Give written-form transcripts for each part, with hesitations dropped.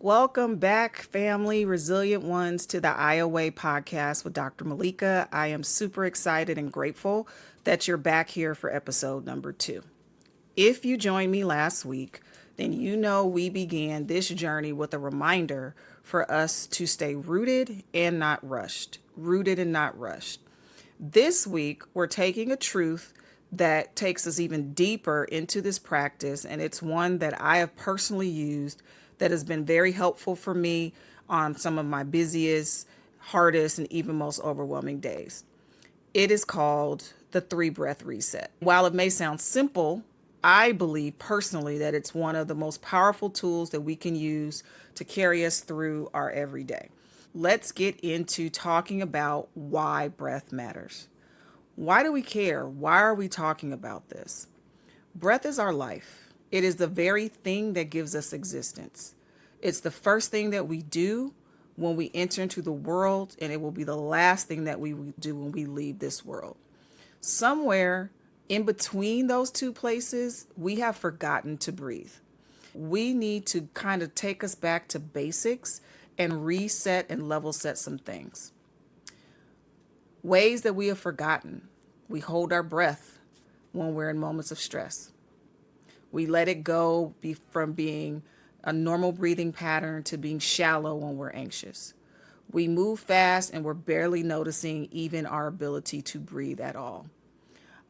Welcome back, family, resilient ones, to the IOA podcast with Dr. Malika. I am super excited and grateful that you're back here for episode number 2. If you joined me last week, then you know we began this journey with a reminder for us to stay rooted and not rushed. Rooted and not rushed. This week, we're taking a truth that takes us even deeper into this practice, and it's one that I have personally used that has been very helpful for me on some of my busiest, hardest, and even most overwhelming days. It is called the 3 breath reset. While it may sound simple, I believe personally that it's one of the most powerful tools that we can use to carry us through our everyday. Let's get into talking about why breath matters. Why do we care? Why are we talking about this? Breath is our life. It is the very thing that gives us existence. It's the first thing that we do when we enter into the world, and it will be the last thing that we do when we leave this world. Somewhere in between those two places, we have forgotten to breathe. We need to kind of take us back to basics and reset and level set some things. Ways that we have forgotten. We hold our breath when we're in moments of stress. We let it go from being a normal breathing pattern to being shallow when we're anxious. We move fast and we're barely noticing even our ability to breathe at all.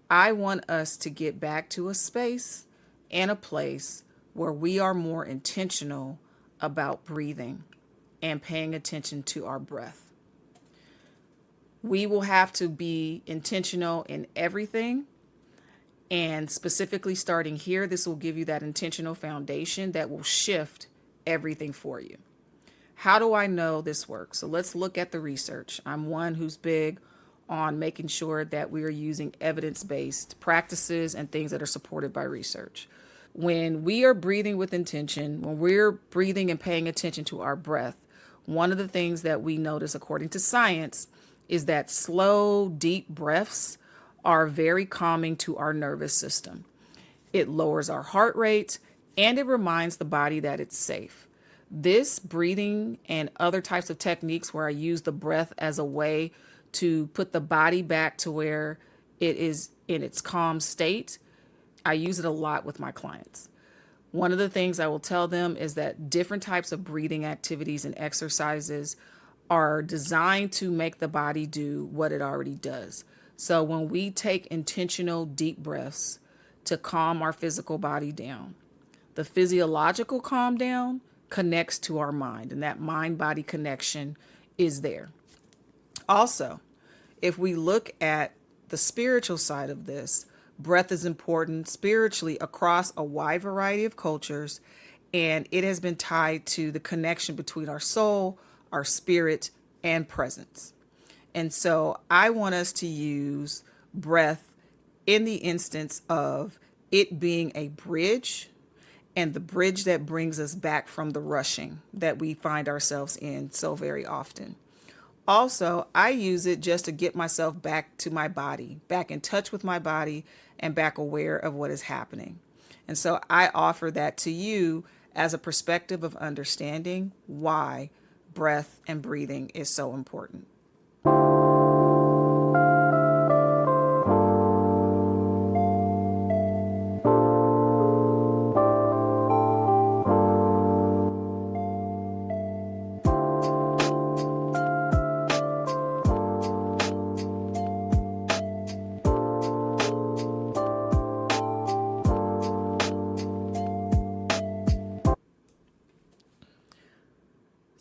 I want us to get back to a space and a place where we are more intentional about breathing and paying attention to our breath. We will have to be intentional in everything. And specifically starting here, this will give you that intentional foundation that will shift everything for you. How do I know this works? So let's look at the research. I'm one who's big on making sure that we are using evidence-based practices and things that are supported by research. When we are breathing with intention, when we're breathing and paying attention to our breath, one of the things that we notice according to science is that slow, deep breaths are very calming to our nervous system. It lowers our heart rate and it reminds the body that it's safe. This breathing and other types of techniques where I use the breath as a way to put the body back to where it is in its calm state, I use it a lot with my clients. One of the things I will tell them is that different types of breathing activities and exercises are designed to make the body do what it already does. So when we take intentional deep breaths to calm our physical body down, the physiological calm down connects to our mind, and that mind-body connection is there. Also, if we look at the spiritual side of this, breath is important spiritually across a wide variety of cultures, and it has been tied to the connection between our soul, our spirit, and presence. And so I want us to use breath in the instance of it being a bridge, and the bridge that brings us back from the rushing that we find ourselves in so very often. Also, I use it just to get myself back to my body, back in touch with my body, and back aware of what is happening. And so I offer that to you as a perspective of understanding why breath and breathing is so important.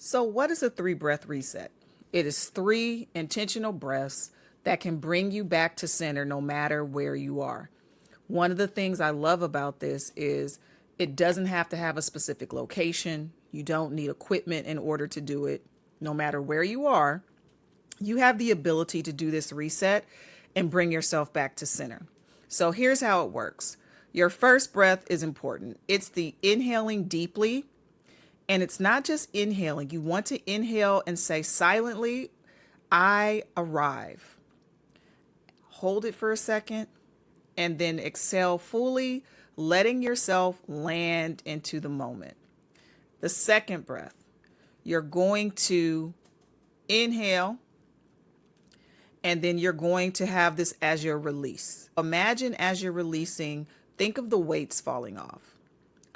So, what is a 3 breath reset? It is 3 intentional breaths that can bring you back to center no matter where you are. One of the things I love about this is it doesn't have to have a specific location. You don't need equipment in order to do it. No matter where you are, you have the ability to do this reset and bring yourself back to center. So, here's how it works. Your first breath is important. It's the inhaling deeply. And it's not just inhaling. You want to inhale and say silently, I arrive. Hold it for a second and then exhale fully, letting yourself land into the moment. The second breath, you're going to inhale, and then you're going to have this as your release. Imagine as you're releasing, think of the weights falling off.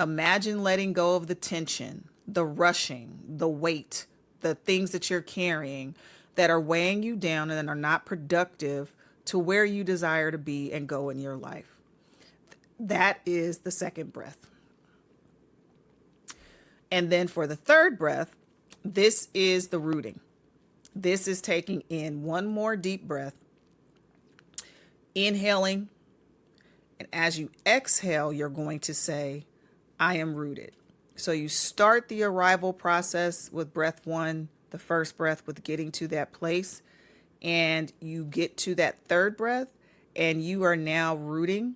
Imagine letting go of the tension, the rushing, the weight, the things that you're carrying that are weighing you down and are not productive to where you desire to be and go in your life. That is the second breath. And then for the third breath, this is the rooting. This is taking in one more deep breath, inhaling, and as you exhale, you're going to say, I am rooted. So you start the arrival process with breath one, the first breath, with getting to that place, and you get to that third breath, and you are now rooting,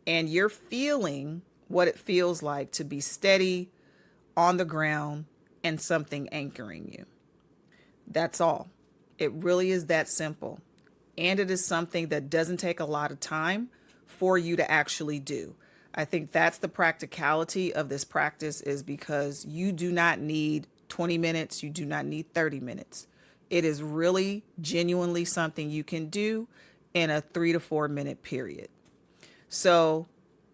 and you're feeling what it feels like to be steady on the ground and something anchoring you. That's all. It really is that simple. And it is something that doesn't take a lot of time for you to actually do. I think that's the practicality of this practice, is because you do not need 20 minutes. You do not need 30 minutes. It is really genuinely something you can do in a 3 to 4 minute period. So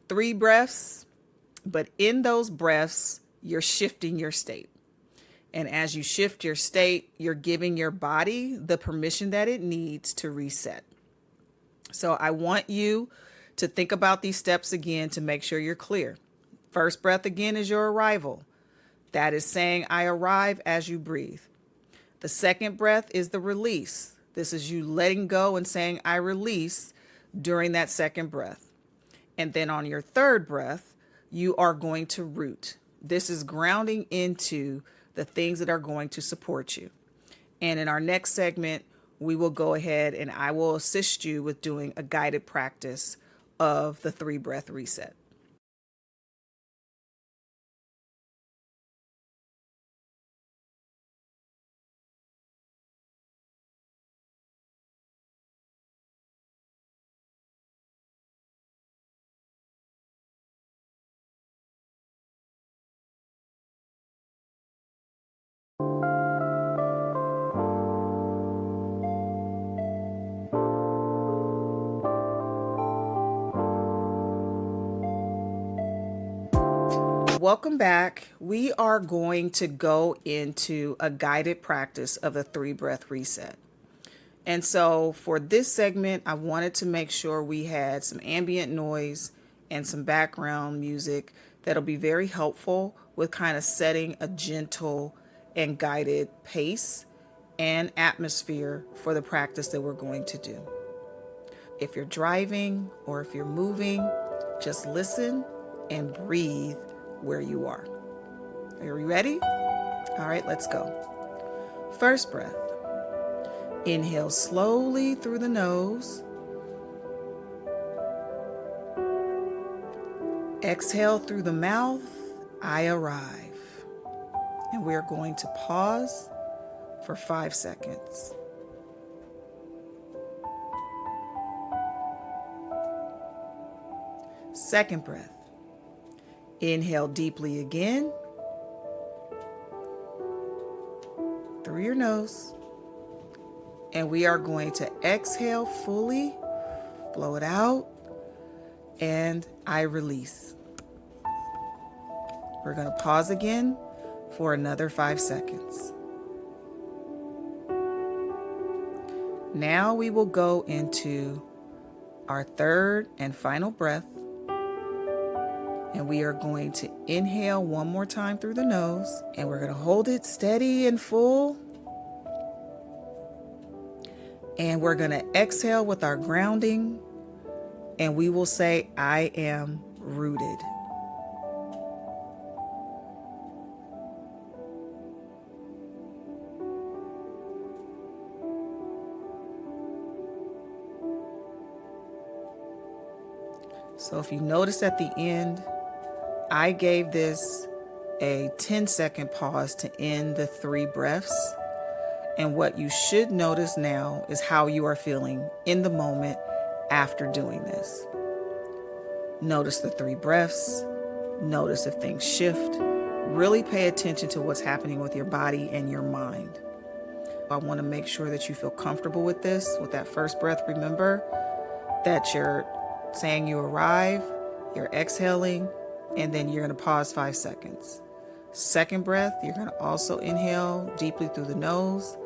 3 breaths, but in those breaths, you're shifting your state. And as you shift your state, you're giving your body the permission that it needs to reset. So I want you to think about these steps again to make sure you're clear. First breath again is your arrival. That is saying, I arrive as you breathe. The second breath is the release. This is you letting go and saying, I release during that second breath. And then on your third breath, you are going to root. This is grounding into the things that are going to support you. And in our next segment, we will go ahead and I will assist you with doing a guided practice of the 3 breath reset. Welcome back. We are going to go into a guided practice of the 3 breath reset. And so for this segment, I wanted to make sure we had some ambient noise and some background music that'll be very helpful with kind of setting a gentle and guided pace and atmosphere for the practice that we're going to do. If you're driving or if you're moving, just listen and breathe where you are. Are you ready? All right, let's go. First breath. Inhale slowly through the nose. Exhale through the mouth. I arrive. And we are going to pause for 5 seconds. Second breath. Inhale deeply again through your nose. And we are going to exhale fully, blow it out, and I release. We're going to pause again for another 5 seconds. Now we will go into our third and final breath. And we are going to inhale one more time through the nose. And we're going to hold it steady and full. And we're going to exhale with our grounding. And we will say, I am rooted. So if you notice at the end, I gave this a 10-second pause to end the 3 breaths. And what you should notice now is how you are feeling in the moment after doing this. Notice the 3 breaths. Notice if things shift. Really pay attention to what's happening with your body and your mind. I want to make sure that you feel comfortable with this. With that first breath, remember that you're saying you arrive, you're exhaling, and then you're going to pause 5 seconds. Second breath, you're going to also inhale deeply through the nose,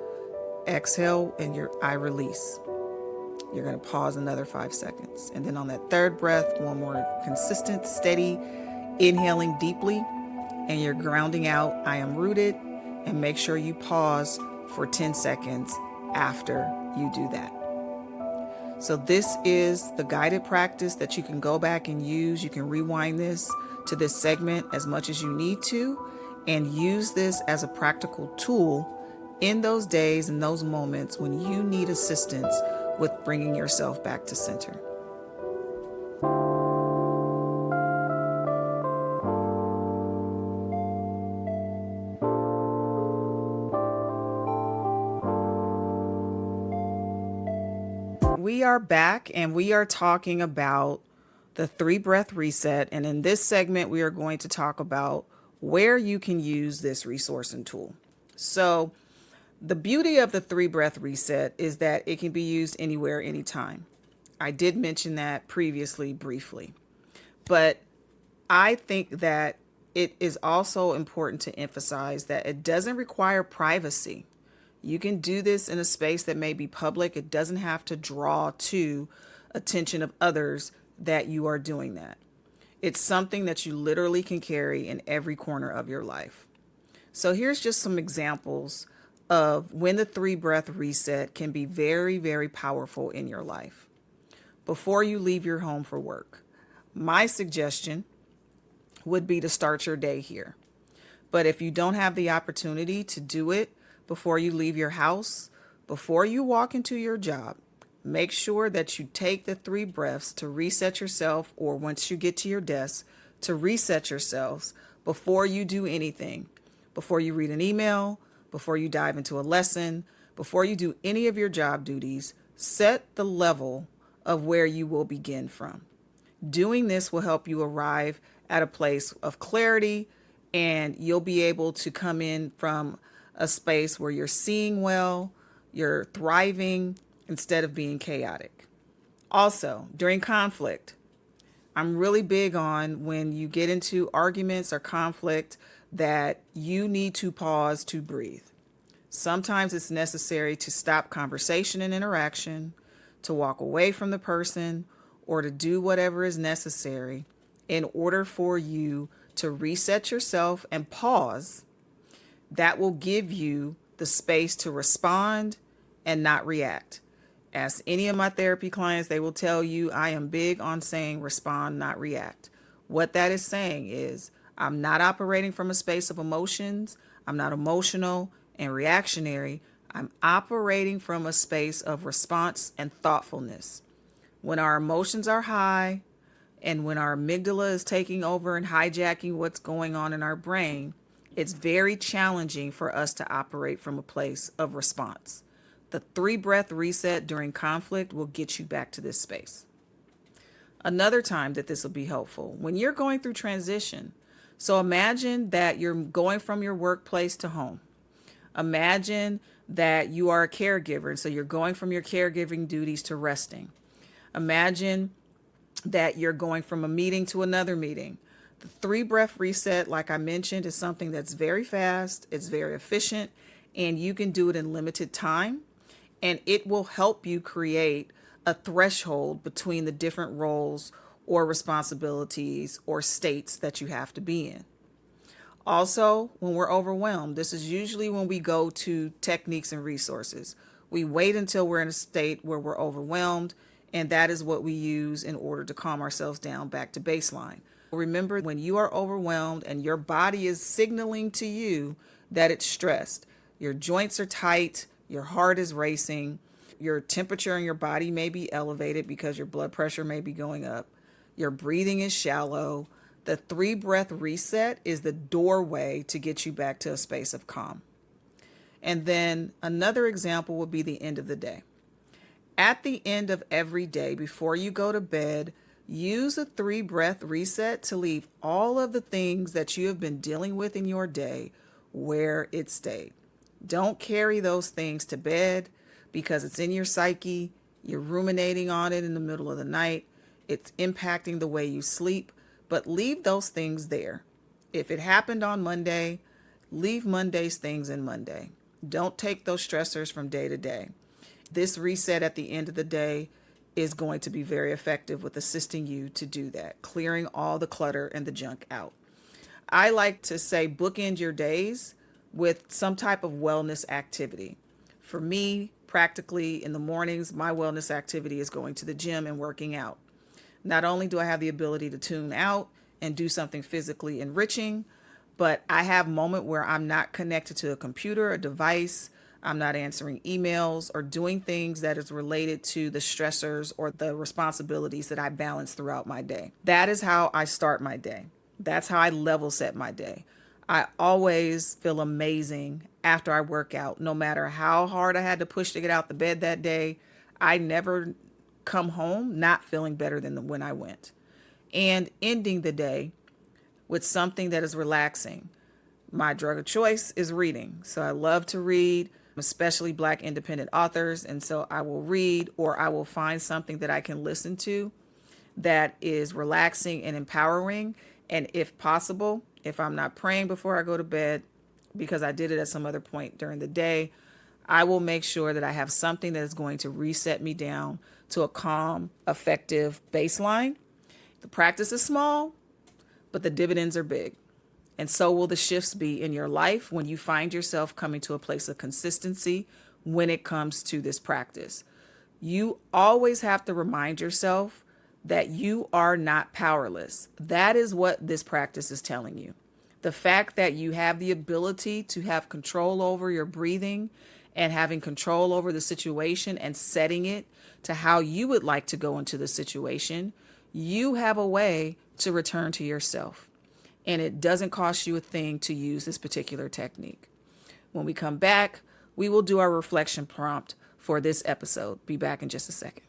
exhale, and I release. You're going to pause another 5 seconds. And then on that third breath, one more consistent, steady, inhaling deeply, and you're grounding out, I am rooted, and make sure you pause for 10 seconds after you do that. So this is the guided practice that you can go back and use. You can rewind this to this segment as much as you need to, and use this as a practical tool in those days and those moments when you need assistance with bringing yourself back to center. We are back and we are talking about the 3-breath reset. And in this segment, we are going to talk about where you can use this resource and tool. So the beauty of the 3-breath reset is that it can be used anywhere, anytime. I did mention that previously briefly, but I think that it is also important to emphasize that it doesn't require privacy. You can do this in a space that may be public. It doesn't have to draw to attention of others that you are doing that. It's something that you literally can carry in every corner of your life. So here's just some examples of when the 3-breath reset can be very, very powerful in your life. Before you leave your home for work, my suggestion would be to start your day here. But if you don't have the opportunity to do it before you leave your house, before you walk into your job, make sure that you take the 3 breaths to reset yourself, or once you get to your desk, to reset yourselves before you do anything, before you read an email, before you dive into a lesson, before you do any of your job duties. Set the level of where you will begin from. Doing this will help you arrive at a place of clarity, and you'll be able to come in from a space where you're seeing well, you're thriving, instead of being chaotic. Also, during conflict, I'm really big on when you get into arguments or conflict that you need to pause to breathe. Sometimes it's necessary to stop conversation and interaction, to walk away from the person, or to do whatever is necessary in order for you to reset yourself and pause. That will give you the space to respond and not react. Ask any of my therapy clients, they will tell you I am big on saying respond, not react. What that is saying is I'm not operating from a space of emotions. I'm not emotional and reactionary. I'm operating from a space of response and thoughtfulness. When our emotions are high and when our amygdala is taking over and hijacking what's going on in our brain, it's very challenging for us to operate from a place of response. The 3-breath reset during conflict will get you back to this space. Another time that this will be helpful, when you're going through transition. So imagine that you're going from your workplace to home. Imagine that you are a caregiver, and so you're going from your caregiving duties to resting. Imagine that you're going from a meeting to another meeting. The 3-breath reset, like I mentioned, is something that's very fast, it's very efficient, and you can do it in limited time. And it will help you create a threshold between the different roles or responsibilities or states that you have to be in. Also, when we're overwhelmed, this is usually when we go to techniques and resources. We wait until we're in a state where we're overwhelmed, and that is what we use in order to calm ourselves down back to baseline. Remember, when you are overwhelmed and your body is signaling to you that it's stressed, your joints are tight, your heart is racing, your temperature in your body may be elevated because your blood pressure may be going up, your breathing is shallow, the 3-breath reset is the doorway to get you back to a space of calm. And then another example would be the end of the day. At the end of every day, before you go to bed, Use a 3 breath reset to leave all of the things that you have been dealing with in your day where it stayed. Don't carry those things to bed because it's in your psyche. You're ruminating on it in the middle of the night. It's impacting the way you sleep, but leave those things there. If it happened on Monday, leave Monday's things in Monday. Don't take those stressors from day to day. This reset at the end of the day is going to be very effective with assisting you to do that, clearing all the clutter and the junk out. I like to say bookend your days with some type of wellness activity. For me, practically in the mornings, my wellness activity is going to the gym and working out. Not only do I have the ability to tune out and do something physically enriching, but I have a moment where I'm not connected to a computer, a device, I'm not answering emails or doing things that is related to the stressors or the responsibilities that I balance throughout my day. That is how I start my day. That's how I level set my day. I always feel amazing after I work out, no matter how hard I had to push to get out the bed that day. I never come home not feeling better than when I went. And ending the day with something that is relaxing. My drug of choice is reading. So I love to read, especially Black independent authors. And so I will read, or I will find something that I can listen to that is relaxing and empowering. And if possible, if I'm not praying before I go to bed, because I did it at some other point during the day, I will make sure that I have something that is going to reset me down to a calm, effective baseline. The practice is small, but the dividends are big. And so will the shifts be in your life when you find yourself coming to a place of consistency when it comes to this practice. You always have to remind yourself that you are not powerless. That is what this practice is telling you. The fact that you have the ability to have control over your breathing and having control over the situation and setting it to how you would like to go into the situation, you have a way to return to yourself. And it doesn't cost you a thing to use this particular technique. When we come back, we will do our reflection prompt for this episode. Be back in just a second.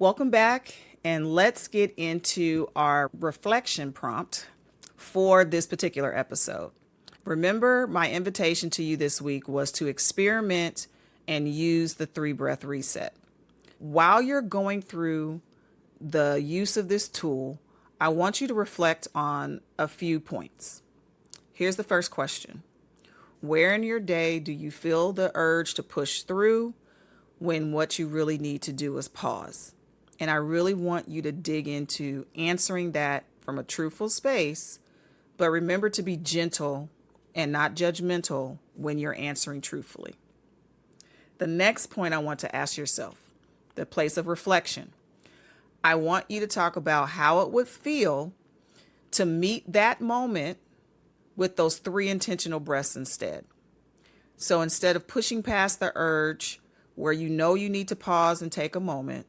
Welcome back, and let's get into our reflection prompt for this particular episode. Remember, my invitation to you this week was to experiment and use the 3 breath reset. While you're going through the use of this tool, I want you to reflect on a few points. Here's the first question. Where in your day do you feel the urge to push through when what you really need to do is pause? And I really want you to dig into answering that from a truthful space, but remember to be gentle and not judgmental when you're answering truthfully. The next point I want to ask yourself, the place of reflection. I want you to talk about how it would feel to meet that moment with those 3 intentional breaths instead. So instead of pushing past the urge where you know you need to pause and take a moment,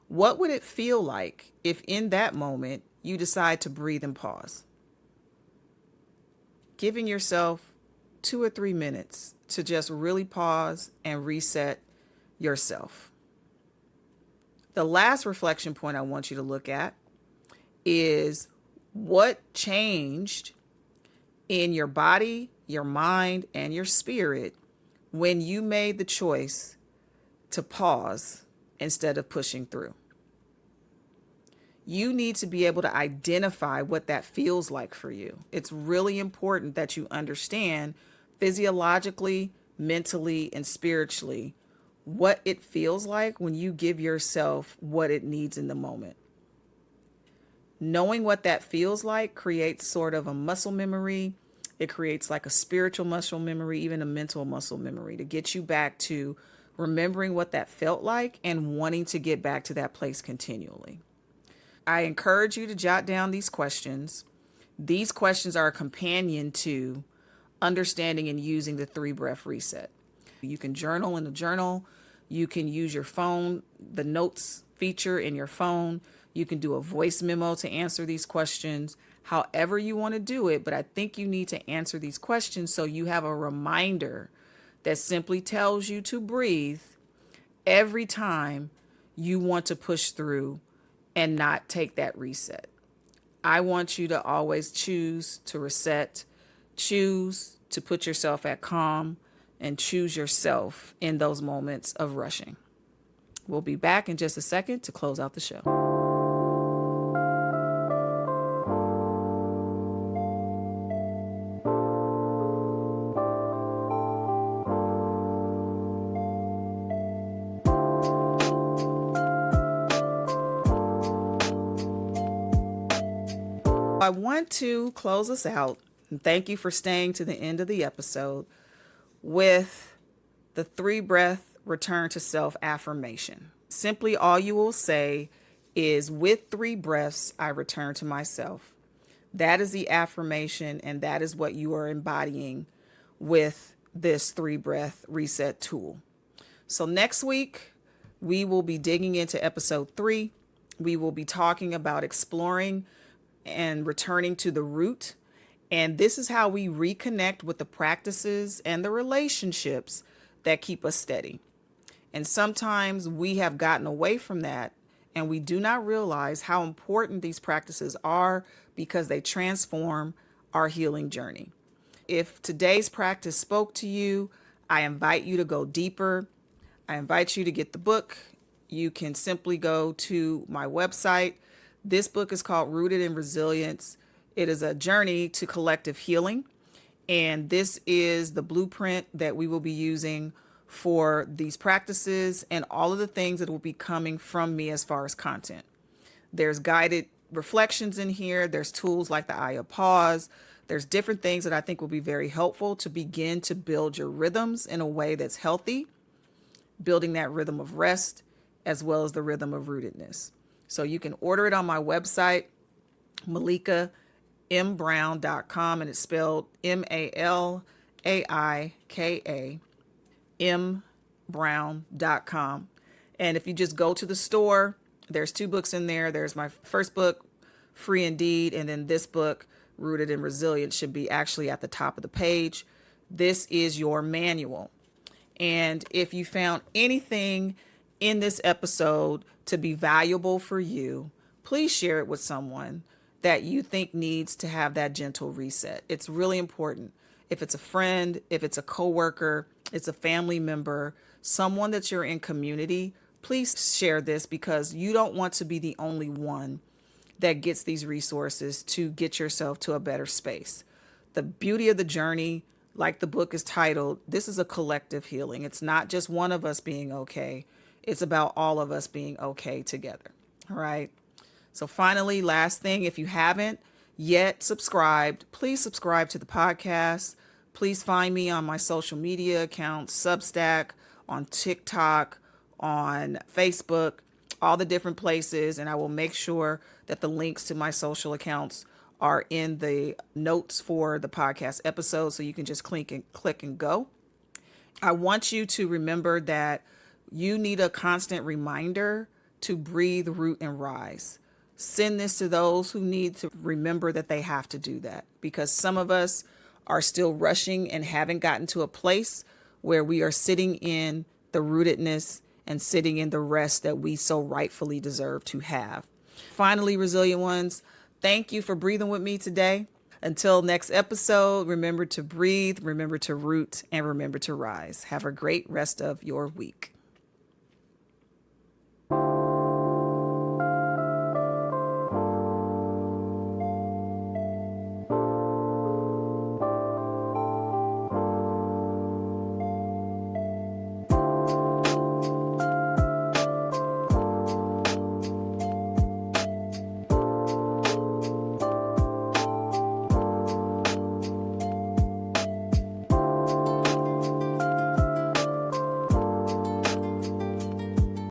what would it feel like if in that moment you decide to breathe and pause? Giving yourself 2 or 3 minutes to just really pause and reset yourself. The last reflection point I want you to look at is what changed in your body, your mind, and your spirit when you made the choice to pause instead of pushing through. You need to be able to identify what that feels like for you. It's really important that you understand physiologically, mentally, and spiritually what it feels like when you give yourself what it needs in the moment. Knowing what that feels like creates sort of a muscle memory. It creates like a spiritual muscle memory, even a mental muscle memory to get you back to remembering what that felt like and wanting to get back to that place continually. I encourage you to jot down these questions. These questions are a companion to understanding and using the 3 breath reset. You can journal in a journal. You can use your phone, the notes feature in your phone. You can do a voice memo to answer these questions, however you want to do it. But I think you need to answer these questions so you have a reminder that simply tells you to breathe every time you want to push through and not take that reset. I want you to always choose to reset, choose to put yourself at calm, and choose yourself in those moments of rushing. We'll be back in just a second to close out the show. I want to close us out, and thank you for staying to the end of the episode, with the 3-breath return to self affirmation. Simply all you will say is, with 3 breaths, I return to myself. That is the affirmation, and that is what you are embodying with this 3-breath reset tool. So next week, we will be digging into episode 3. We will be talking about exploring and returning to the root. And this is how we reconnect with the practices and the relationships that keep us steady. And sometimes we have gotten away from that, and we do not realize how important these practices are because they transform our healing journey. If today's practice spoke to you, I invite you to go deeper. I invite you to get the book. You can simply go to my website. This book is called Rooted in Resilience. It is a journey to collective healing. And this is the blueprint that we will be using for these practices and all of the things that will be coming from me as far as content. There's guided reflections in here. There's tools like the Eye of Pause. There's different things that I think will be very helpful to begin to build your rhythms in a way that's healthy, building that rhythm of rest as well as the rhythm of rootedness. So you can order it on my website, MalaikaMBrown.com, and it's spelled MALAIKA, mbrown.com. And if you just go to the store, there's 2 books in there. There's my first book, Free Indeed, and then this book, Rooted in Resilience, should be actually at the top of the page. This is your manual. And if you found anything in this episode to be valuable for you, please share it with someone that you think needs to have that gentle reset. It's really important. If it's a friend, if it's a coworker, it's a family member, someone that you're in community, please share this because you don't want to be the only one that gets these resources to get yourself to a better space. The beauty of the journey, like the book is titled, this is a collective healing. It's not just one of us being okay. It's about all of us being okay together. All right. So finally, last thing, if you haven't yet subscribed, please subscribe to the podcast. Please find me on my social media accounts, Substack, on TikTok, on Facebook, all the different places. And I will make sure that the links to my social accounts are in the notes for the podcast episode. So you can just click and go. I want you to remember that you need a constant reminder to breathe, root, and rise. Send this to those who need to remember that they have to do that, because some of us are still rushing and haven't gotten to a place where we are sitting in the rootedness and sitting in the rest that we so rightfully deserve to have. Finally, resilient ones, thank you for breathing with me today. Until next episode, remember to breathe, remember to root, and remember to rise. Have a great rest of your week.